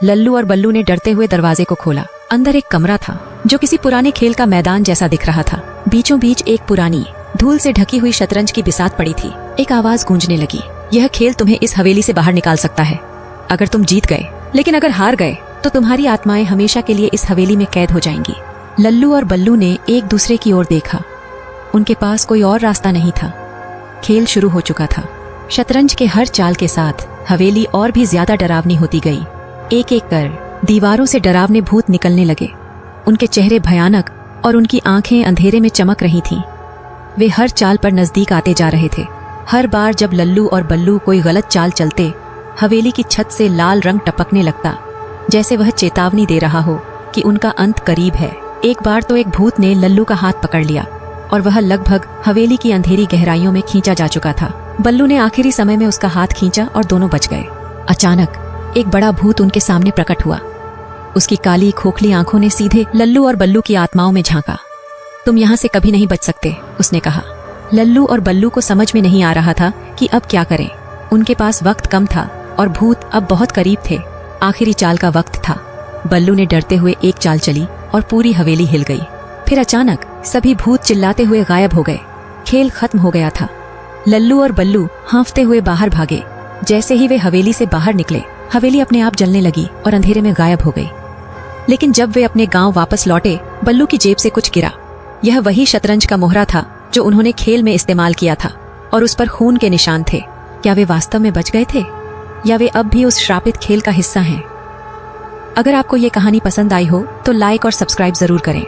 लल्लू और बल्लू ने डरते हुए दरवाजे को खोला। अंदर एक कमरा था जो किसी पुराने खेल का मैदान जैसा दिख रहा था। बीचों बीच एक पुरानी धूल से ढकी हुई शतरंज की बिसात पड़ी थी। एक आवाज गूंजने लगी, यह खेल तुम्हें इस हवेली से बाहर निकाल सकता है अगर तुम जीत गए, लेकिन अगर हार गए तो तुम्हारी आत्माएं हमेशा के लिए इस हवेली में कैद हो जाएंगी। लल्लू और बल्लू ने एक दूसरे की ओर देखा। उनके पास कोई और रास्ता नहीं था। खेल शुरू हो चुका था। शतरंज के हर चाल के साथ हवेली और भी ज्यादा डरावनी होती गई। एक एक कर दीवारों से डरावने भूत निकलने लगे। उनके चेहरे भयानक और उनकी आंखें अंधेरे में चमक रही थीं। वे हर चाल पर नजदीक आते जा रहे थे। हर बार जब लल्लू और बल्लू कोई गलत चाल चलते, हवेली की छत से लाल रंग टपकने लगता, जैसे वह चेतावनी दे रहा हो कि उनका अंत करीब है। एक बार तो एक भूत ने लल्लू का हाथ पकड़ लिया और वह लगभग हवेली की अंधेरी गहराइयों में खींचा जा चुका था। बल्लू ने आखिरी समय में उसका हाथ खींचा और दोनों बच गए। अचानक एक बड़ा भूत उनके सामने प्रकट हुआ। उसकी काली खोखली आंखों ने सीधे लल्लू और बल्लू की आत्माओं में झांका। तुम यहाँ से कभी नहीं बच सकते, उसने कहा। लल्लू और बल्लू को समझ में नहीं आ रहा था कि अब क्या करें। उनके पास वक्त कम था और भूत अब बहुत करीब थे। आखिरी चाल का वक्त था। बल्लू ने डरते हुए एक चाल चली और पूरी हवेली हिल गई। फिर अचानक सभी भूत चिल्लाते हुए गायब हो गए। खेल खत्म हो गया था। लल्लू और बल्लू हांफते हुए बाहर भागे। जैसे ही वे हवेली से बाहर निकले, हवेली अपने आप जलने लगी और अंधेरे में गायब हो गई। लेकिन जब वे अपने गांव वापस लौटे, बल्लू की जेब से कुछ गिरा। यह वही शतरंज का मोहरा था जो उन्होंने खेल में इस्तेमाल किया था और उस पर खून के निशान थे। क्या वे वास्तव में बच गए थे या वे अब भी उस श्रापित खेल का हिस्सा हैं? अगर आपको ये कहानी पसंद आई हो तो लाइक और सब्सक्राइब जरूर करें।